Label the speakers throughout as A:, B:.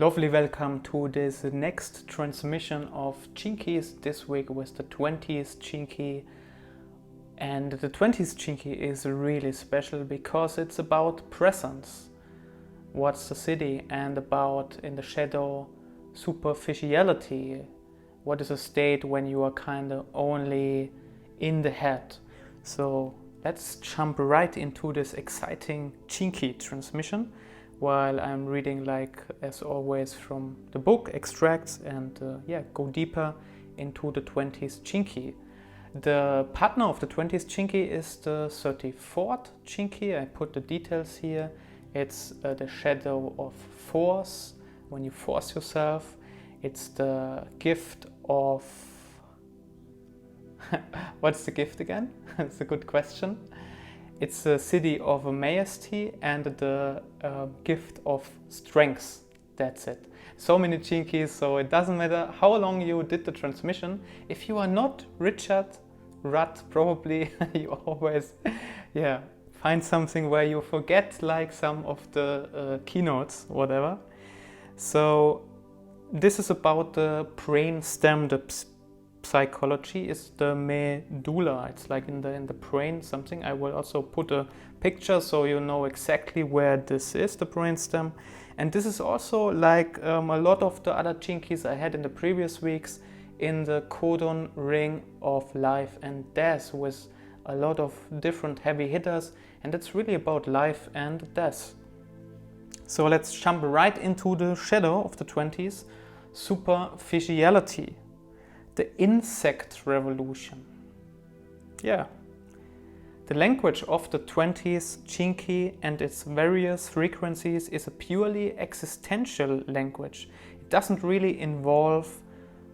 A: Lovely welcome to this next transmission of Chinkies this week with the 20th Chinky. And the 20th Chinky is really special because it's about presence. What's the Siddhi, and about in the shadow superficiality. What is a state when you are kind of only in the head? So let's jump right into this exciting Chinky transmission, while I'm reading, like as always, from the book extracts and go deeper into the 20th Chinky. The partner of the 20th Chinky is the 34th Chinky. I put the details here. It's the shadow of force, when you force yourself. It's the gift of... What's the gift again? That's a good question. It's the Siddhi of Majesty and the gift of strength. That's it. So many Chinkies, so it doesn't matter how long you did the transmission. If you are not Richard Rudd, probably you always find something where you forget like some of the keynotes, whatever. So this is about the brain stem. The psychology is the medulla. It's like in the brain something. I will also put a picture so you know exactly where this is, the brain stem. And this is also like a lot of the other Chinkies I had in the previous weeks, in the Codon ring of life and death, with a lot of different heavy hitters, and it's really about life and death. So let's jump right into the shadow of the 20s, superficiality. The insect revolution. The language of the 20th Chinky and its various frequencies is a purely existential language. It doesn't really involve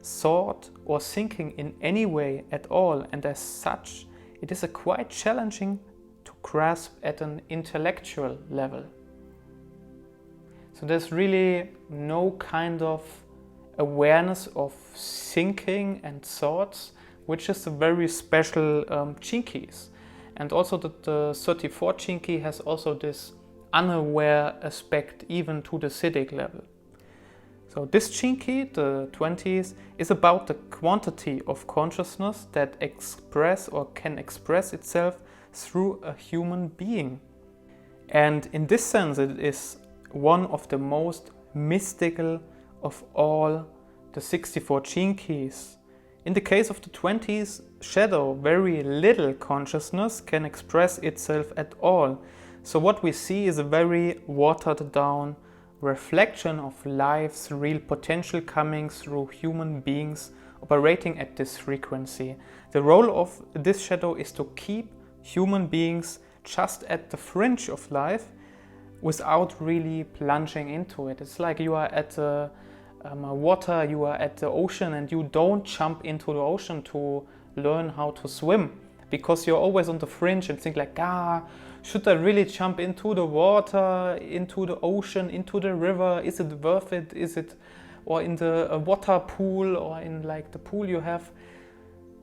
A: thought or thinking in any way at all, and as such, it is quite challenging to grasp at an intellectual level. So there's really no kind of awareness of thinking and thoughts, which is a very special Chinkies. And also the 34 Chinky has also this unaware aspect even to the Siddhic level. So this Chinky, the 20s, is about the quantity of consciousness that can express itself through a human being. And in this sense, it is one of the most mystical of all the 64 Chinkies. In the case of the 20s shadow, very little consciousness can express itself at all. So what we see is a very watered down reflection of life's real potential coming through human beings operating at this frequency. The role of this shadow is to keep human beings just at the fringe of life without really plunging into it. It's like you are at the water, you are at the ocean, and you don't jump into the ocean to learn how to swim, because you're always on the fringe and think like, should I really jump into the water, into the ocean, into the river? Is it worth it? Is it, or in the water pool, or in like the pool you have?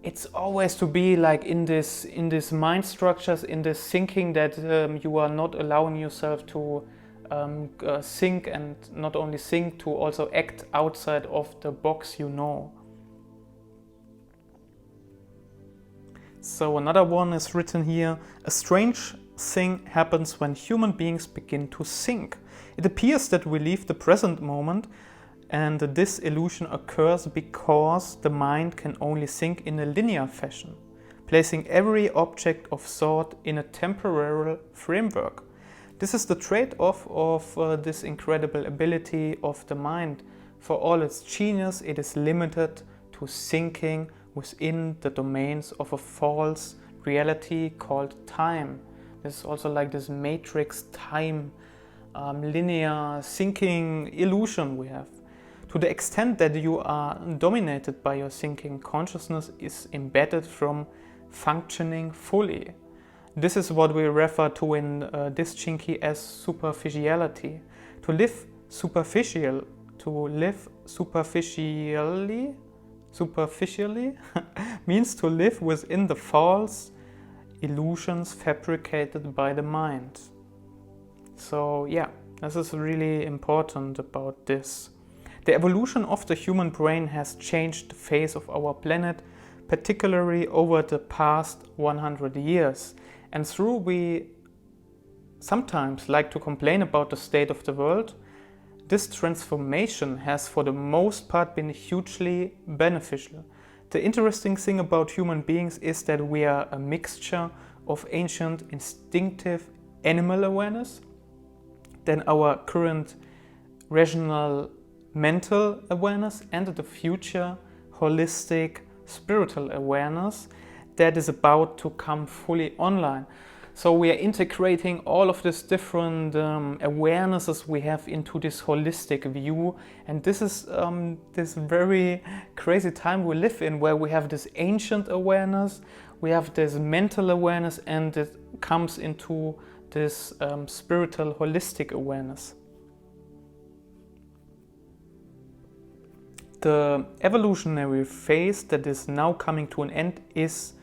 A: It's always to be like in this mind structures, in this thinking that you are not allowing yourself to think, and not only think, to also act outside of the box, you know. So another one is written here: a strange thing happens when human beings begin to think. It appears that we leave the present moment, and this illusion occurs because the mind can only think in a linear fashion, placing every object of thought in a temporal framework. This is the trade-off of this incredible ability of the mind. For all its genius, it is limited to thinking within the domains of a false reality called time. This is also like this matrix time, linear thinking illusion we have. To the extent that you are dominated by your thinking, consciousness is embedded from functioning fully. This is what we refer to in this Chinky as superficiality. To live superficially means to live within the false illusions fabricated by the mind. So this is really important about this. The evolution of the human brain has changed the face of our planet, particularly over the past 100 years. And though we sometimes like to complain about the state of the world, this transformation has for the most part been hugely beneficial. The interesting thing about human beings is that we are a mixture of ancient instinctive animal awareness, then our current rational mental awareness, and the future holistic spiritual awareness that is about to come fully online. So we are integrating all of these different awarenesses we have into this holistic view, and this is this very crazy time we live in, where we have this ancient awareness, we have this mental awareness, and it comes into this spiritual holistic awareness. The evolutionary phase that is now coming to an end is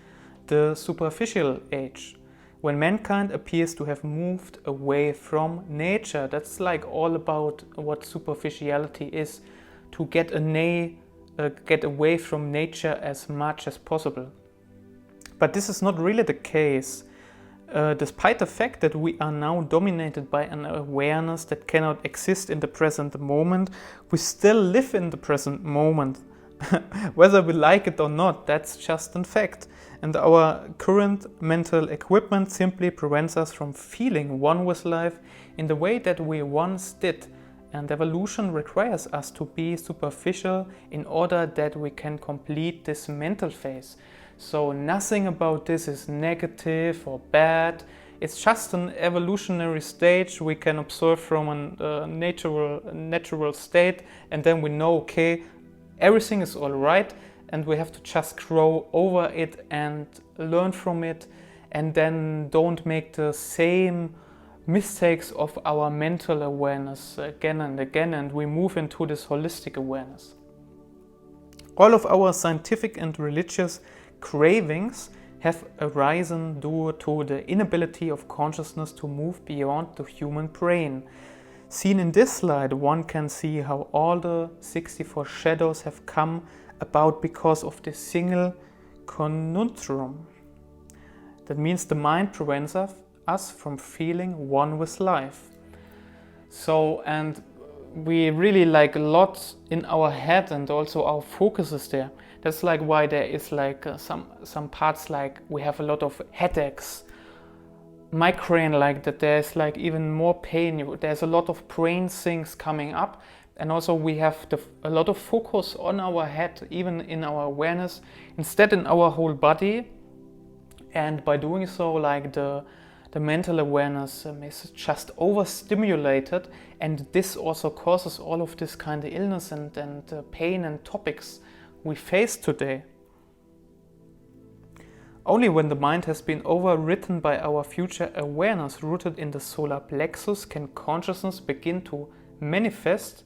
A: the superficial age, when mankind appears to have moved away from nature. That's like all about what superficiality is, to get away from nature as much as possible. But this is not really the case. Despite the fact that we are now dominated by an awareness that cannot exist in the present moment, we still live in the present moment. Whether we like it or not, that's just a fact. And our current mental equipment simply prevents us from feeling one with life in the way that we once did. And evolution requires us to be superficial in order that we can complete this mental phase. So nothing about this is negative or bad. It's just an evolutionary stage we can observe from a natural state, and then we know, okay, everything is all right, and we have to just grow over it and learn from it, and then don't make the same mistakes of our mental awareness again and again, and we move into this holistic awareness. All of our scientific and religious cravings have arisen due to the inability of consciousness to move beyond the human brain. Seen in this slide, one can see how all the 64 shadows have come about because of this single conundrum. That means the mind prevents us from feeling one with life. So, and we really like a lot in our head, and also our focus is there. That's like why there is like some parts, like we have a lot of headaches, migraine, like that there's like even more pain. There's a lot of brain things coming up, and also we have a lot of focus on our head, even in our awareness, instead in our whole body. And by doing so, like the mental awareness is just overstimulated, and this also causes all of this kind of illness and pain and topics we face today. Only when the mind has been overwritten by our future awareness rooted in the solar plexus can consciousness begin to manifest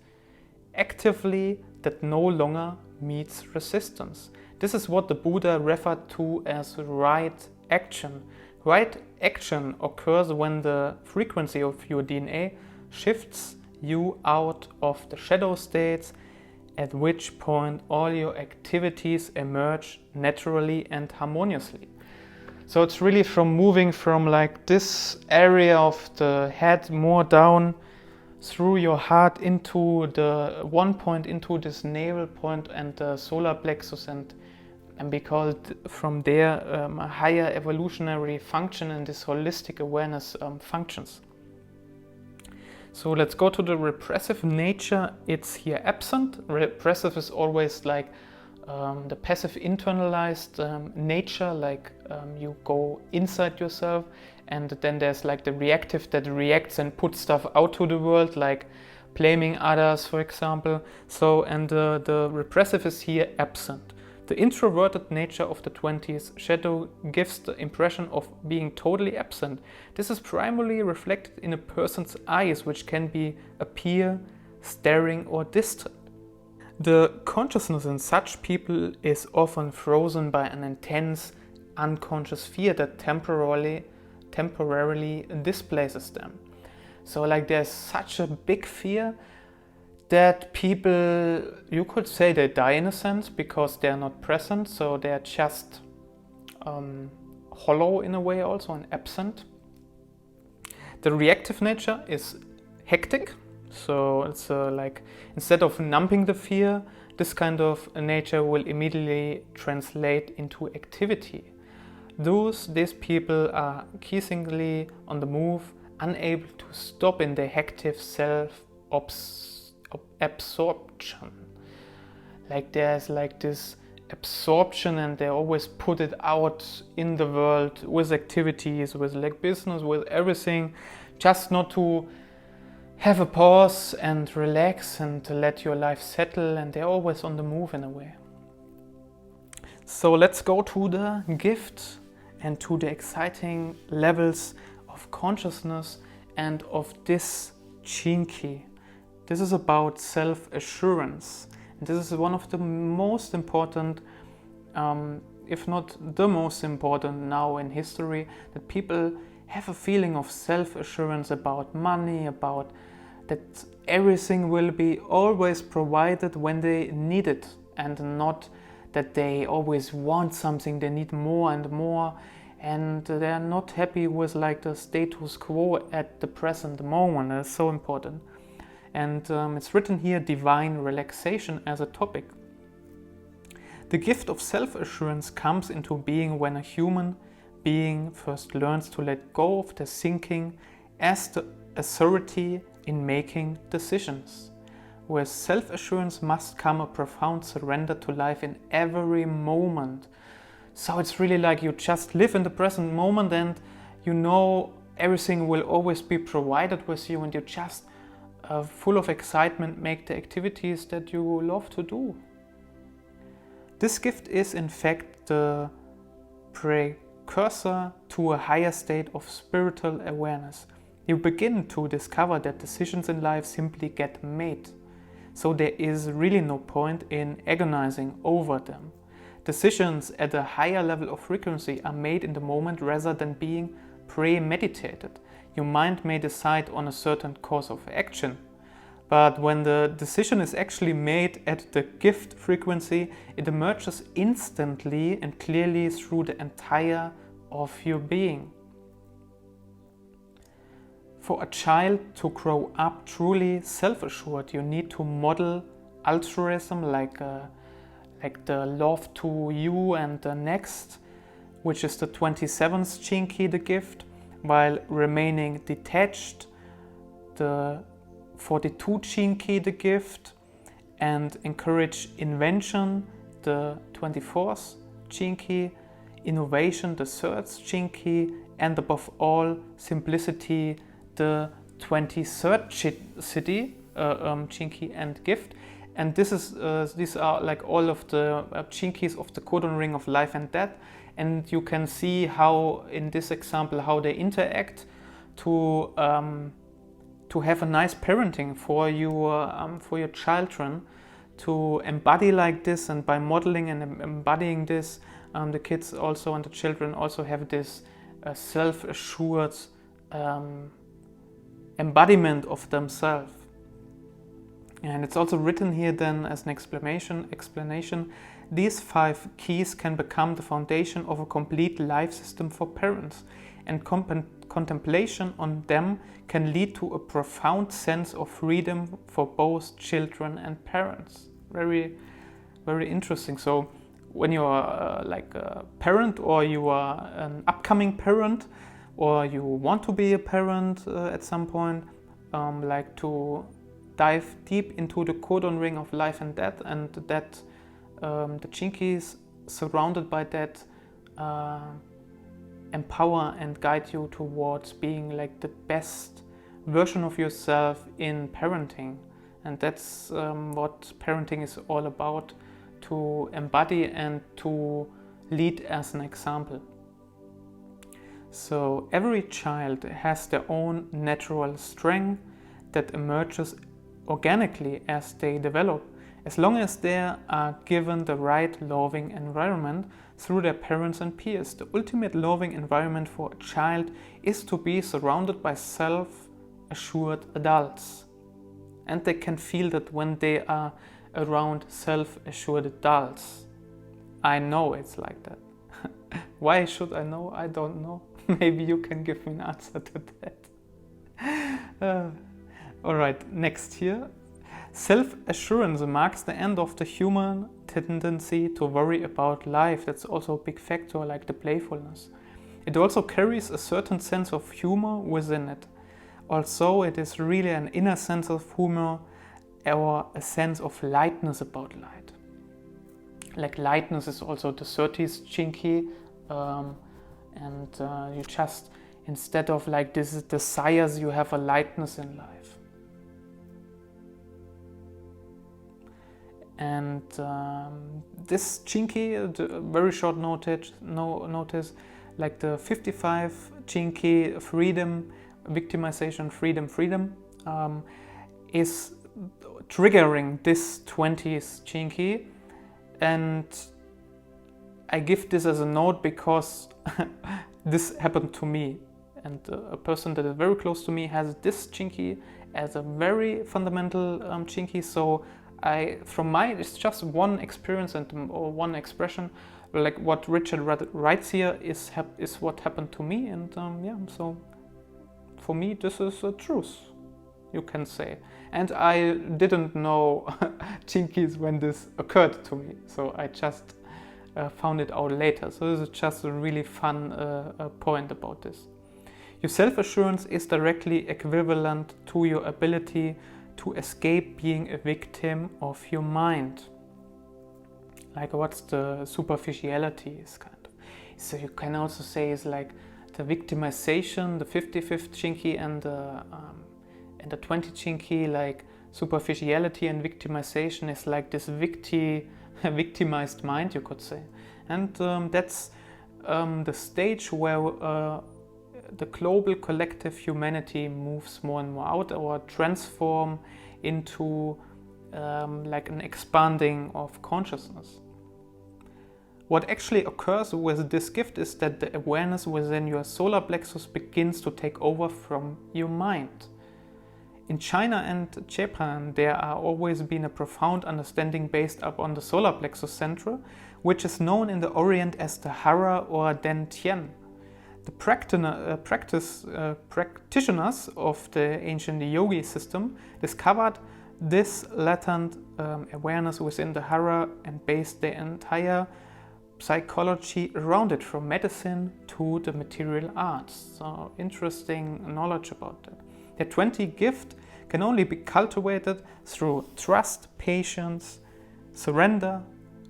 A: actively that no longer meets resistance. This is what the Buddha referred to as right action. Right action occurs when the frequency of your DNA shifts you out of the shadow states, at which point all your activities emerge naturally and harmoniously. So it's really from moving from like this area of the head more down through your heart into the one point, into this navel point and the solar plexus, and because from there a higher evolutionary function and this holistic awareness functions. So let's go to the repressive nature. It's here absent. Repressive is always like the passive internalized nature, like you go inside yourself, and then there's like the reactive that reacts and puts stuff out to the world, like blaming others, for example. So, and the repressive is here absent. The introverted nature of the 20s shadow gives the impression of being totally absent. This is primarily reflected in a person's eyes, which can appear staring or distant. The consciousness in such people is often frozen by an intense, unconscious fear that temporarily displaces them. So like there's such a big fear that people, you could say they die in a sense because they're not present, so they're just hollow in a way also and absent. The reactive nature is hectic, so it's like instead of numbing the fear, this kind of nature will immediately translate into activity. These people are increasingly on the move, unable to stop in their hectic self-absorption. Like there's like this absorption and they always put it out in the world with activities, with like business, with everything, just not to have a pause and relax and to let your life settle, and they're always on the move in a way. So let's go to the gift and to the exciting levels of consciousness and of this Chinki. This is about self-assurance. And this is one of the most important, if not the most important now in history, that people have a feeling of self-assurance about money, about that everything will be always provided when they need it, and not that they always want something, they need more and more, and they are not happy with like the status quo at the present moment. That's so important. And it's written here, divine relaxation as a topic. The gift of self-assurance comes into being when a human being first learns to let go of the thinking as the authority in making decisions. With self-assurance must come a profound surrender to life in every moment. So it's really like you just live in the present moment and you know everything will always be provided with you, and you just full of excitement make the activities that you love to do. This gift is in fact the precursor to a higher state of spiritual awareness. You begin to discover that decisions in life simply get made, so there is really no point in agonizing over them. Decisions at a higher level of frequency are made in the moment rather than being premeditated. Your mind may decide on a certain course of action, but when the decision is actually made at the gift frequency, it emerges instantly and clearly through the entire of your being. For a child to grow up truly self-assured, you need to model altruism like the love to you and the next, which is the 27th Chinki, the gift, while remaining detached, the 42 Chinki, the gift, and encourage invention, the 24th Chinki, innovation, the 3rd Chinki, and above all, simplicity, the 23rd Siddhi, Chinki and gift. And these are like all of the Chinkis of the Codon ring of life and death. And you can see how, in this example, how they interact to have a nice parenting for your children, to embody like this, and by modeling and embodying this, the kids also and the children also have this self-assured embodiment of themselves. And it's also written here then as an explanation, these 5 keys can become the foundation of a complete life system for parents, and contemplation on them can lead to a profound sense of freedom for both children and parents. Very, very interesting. So when you are like a parent, or you are an upcoming parent, or you want to be a parent at some point, like to dive deep into the Codon ring of life and death, and that the Chinkis surrounded by that empower and guide you towards being like the best version of yourself in parenting. And that's what parenting is all about, to embody and to lead as an example. So every child has their own natural strength that emerges organically as they develop, as long as they are given the right loving environment through their parents and peers. The ultimate loving environment for a child is to be surrounded by self-assured adults. and they can feel that when they are around self-assured adults. I know it's like that. Why should I know? I don't know. Maybe you can give me an answer to that. Alright, next here. Self-assurance marks the end of the human tendency to worry about life. That's also a big factor, like the playfulness. It also carries a certain sense of humor within it. Also, it is really an inner sense of humor or a sense of lightness about light. Like lightness is also the 30s chinky, you just, instead of like this desires, you have a lightness in life. And this chinky, very short notice, like the 55 chinky, freedom, victimization, freedom, is triggering this 20s chinky. And I give this as a note because this happened to me, and a person that is very close to me has this chinky as a very fundamental chinky. So it's just one experience or one expression, like what Richard writes here is what happened to me, and so for me this is a truth, you can say. And I didn't know chinkies when this occurred to me, so I just found it out later. So this is just a really fun point about this. Your self-assurance is directly equivalent to your ability to escape being a victim of your mind. Like what's the superficiality is kind of. So you can also say it's like the victimization, the 55th chinky and the 20 chinky, like superficiality and victimization is like this victimized mind, you could say. And that's the stage where the global collective humanity moves more and more out or transform into like an expanding of consciousness. What actually occurs with this gift is that the awareness within your solar plexus begins to take over from your mind. In China and Japan, there are always been a profound understanding based upon the solar plexus center, which is known in the Orient as the Hara or Dantian. The practitioners of the ancient yogi system discovered this latent awareness within the Hara and based their entire psychology around it, from medicine to the material arts. So interesting knowledge about that. The 20 gift can only be cultivated through trust, patience, surrender,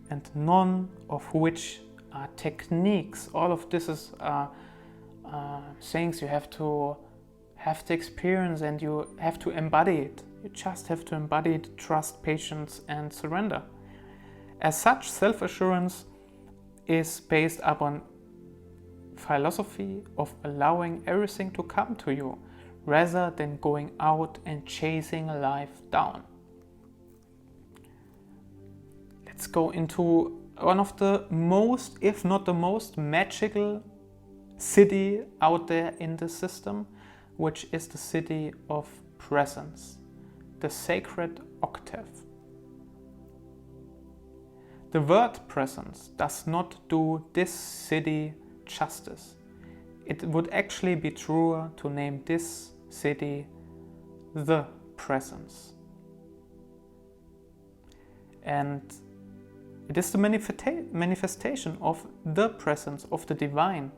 A: and none of which are techniques. All of this is things you have to experience, and you have to embody it. You just have to embody it, trust, patience, and surrender. As such, self-assurance is based upon philosophy of allowing everything to come to you, rather than going out and chasing life down. Let's go into one of the most, if not the most, magical Siddhi out there in the system, which is the Siddhi of Presence, the sacred octave. The word presence does not do this Siddhi justice. It would actually be truer to name this Siddhi the Presence. And it is the manifestation of the presence of the divine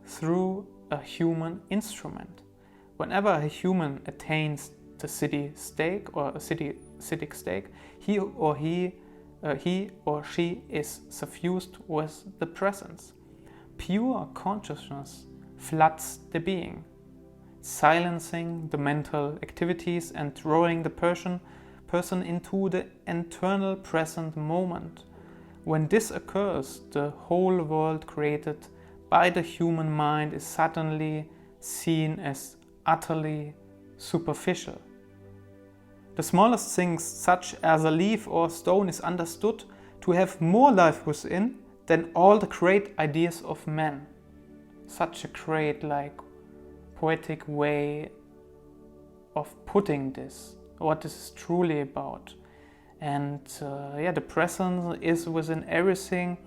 A: through a human instrument. Whenever a human attains the Siddhi state or a Siddhic state, he or she is suffused with the presence. Pure consciousness floods the being, silencing the mental activities and drawing the person into the eternal present moment. When this occurs, the whole world created by the human mind is suddenly seen as utterly superficial. The smallest things, such as a leaf or stone, is understood to have more life within than all the great ideas of man. Such a great, poetic way of putting this, what this is truly about. And yeah, the presence is within everything,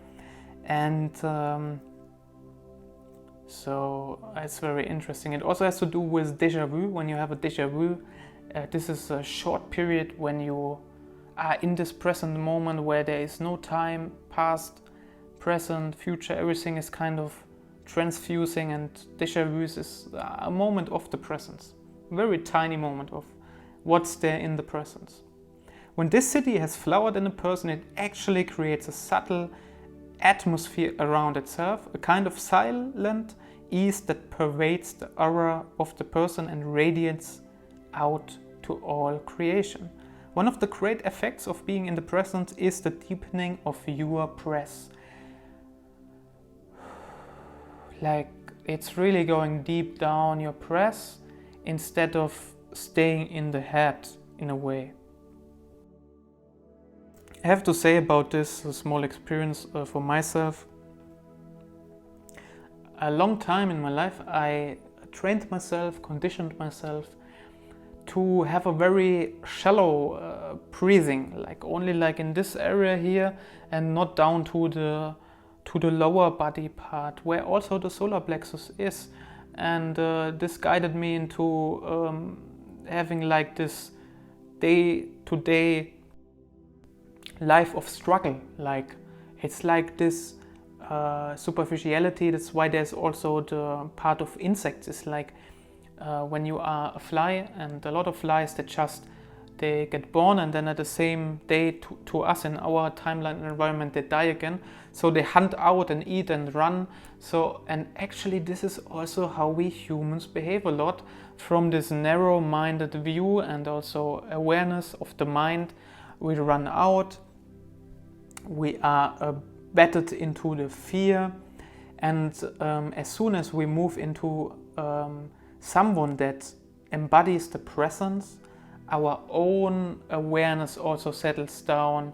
A: and so it's very interesting. It also has to do with déjà vu. When you have a déjà vu, this is a short period when you are in this present moment where there is no time, past, present, future, everything is kind of transfusing, and déjà vu is a moment of the presence, a very tiny moment of what's there in the presence. When this siddhi has flowered in a person, it actually creates a subtle atmosphere around itself, a kind of silent ease that pervades the aura of the person and radiates out to all creation. One of the great effects of being in the presence is the deepening of your breath. Like, it's really going deep down your breath instead of staying in the head in a way. I have to say about this, a small experience for myself. A long time in my life I trained myself, conditioned myself to have a very shallow breathing, like only like in this area here and not down to the lower body part where also the solar plexus is. And this guided me into having like this day-to-day life of struggle. Like, it's like this superficiality. That's why there's also the part of insects. It's like when you are a fly, and a lot of flies that they get born and then at the same day to us in our timeline environment they die again. So they hunt out and eat and run. So, and actually this is also how we humans behave a lot, from this narrow-minded view and also awareness of the mind. We run out, we are battered into the fear, and as soon as we move into someone that embodies the presence, our own awareness also settles down,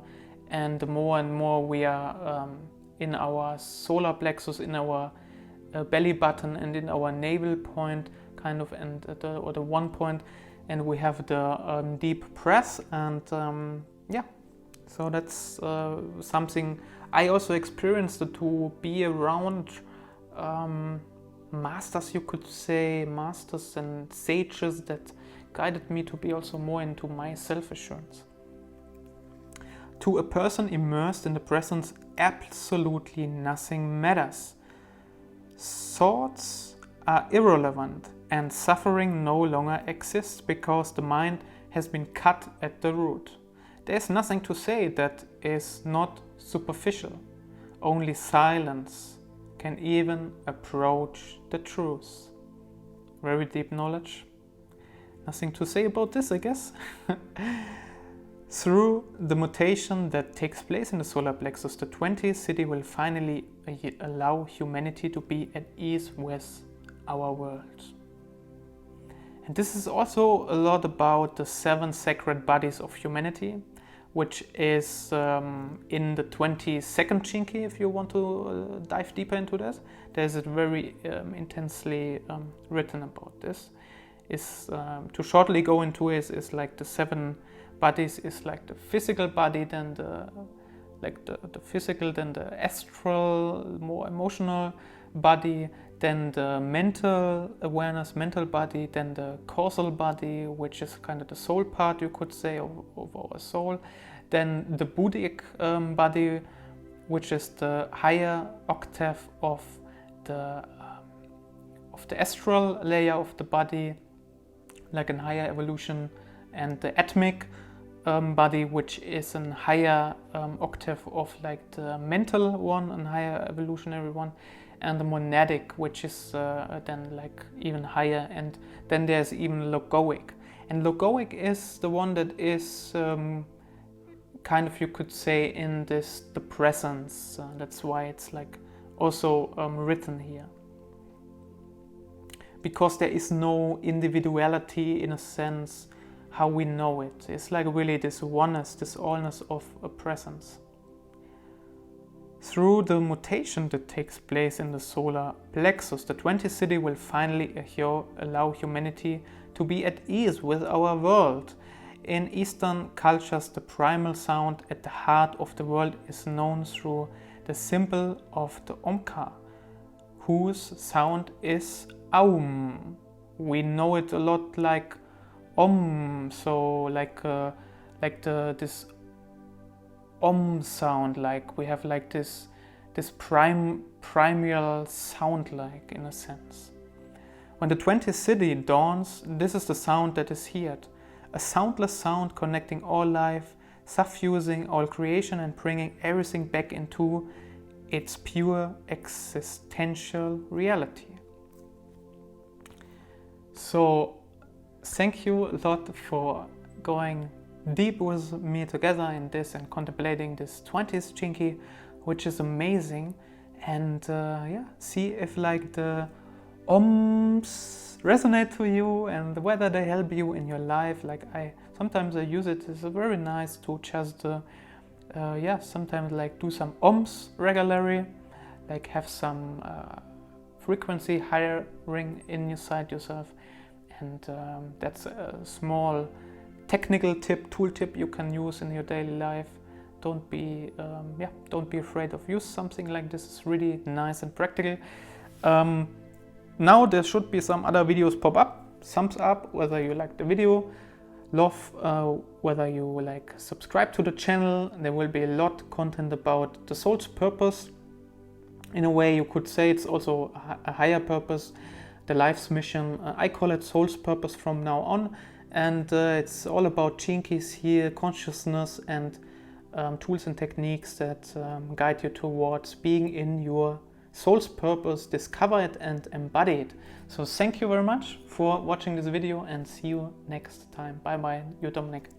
A: and the more and more we are in our solar plexus, in our belly button and in our navel point kind of, and or the one point, and we have the deep breath, and yeah, so that's something I also experienced, to be around masters, you could say, masters and sages that guided me to be also more into my self-assurance. To a person immersed in the presence, absolutely nothing matters. Thoughts are irrelevant and suffering no longer exists because the mind has been cut at the root. There's nothing to say that is not superficial. Only silence can even approach the truth. Very deep knowledge. Nothing to say about this, I guess. Through the mutation that takes place in the solar plexus, the 20th siddhi will finally allow humanity to be at ease with our world. And this is also a lot about the 7 sacred bodies of humanity, which is in the 22nd Chinki, if you want to dive deeper into this. There's a very intensely written about this. To shortly go into it, is like the 7 bodies is like the physical body, then the physical, then the astral, more emotional body, then the mental awareness, mental body, then the causal body, which is kind of the soul part, you could say, of our soul, then the Buddhic body, which is the higher octave of the astral layer of the body, like a higher evolution, and the atmic body, which is a higher octave of like the mental one, and higher evolutionary one, and the monadic, which is then like even higher, and then there's even logoic. And logoic is the one that is kind of, you could say, in the presence. That's why it's like also written here. Because there is no individuality in a sense how we know it. It's like really this oneness, this allness of a presence. Through the mutation that takes place in the solar plexus, the 20th siddhi will finally allow humanity to be at ease with our world. In Eastern cultures, the primal sound at the heart of the world is known through the symbol of the Omkar, whose sound is Aum. We know it a lot like Om, so like this Om sound, like we have like this primal sound, like in a sense. When the 20th Siddhi dawns, this is the sound that is heard. A soundless sound connecting all life, suffusing all creation and bringing everything back into its pure existential reality. So thank you a lot for going deep with me together in this and contemplating this 20th Chinky, which is amazing. And yeah, see if like the Oms resonate to you and whether they help you in your life. Like sometimes I use it. It's very nice to just yeah, sometimes like do some Oms regularly, like have some frequency higher ring inside yourself. And that's a small technical tip, tool tip you can use in your daily life. Don't be yeah, don't be afraid of use something like this. It's really nice and practical. Now there should be some other videos pop up. Thumbs up whether you like the video, love whether you like subscribe to the channel. There will be a lot of content about the soul's purpose. In a way you could say it's also a higher purpose, the life's mission. I call it soul's purpose from now on, and it's all about Chinkies here, consciousness and tools and techniques that guide you towards being in your soul's purpose, discover it and embody it. So thank you very much for watching this video and see you next time. Bye bye, your Dominic.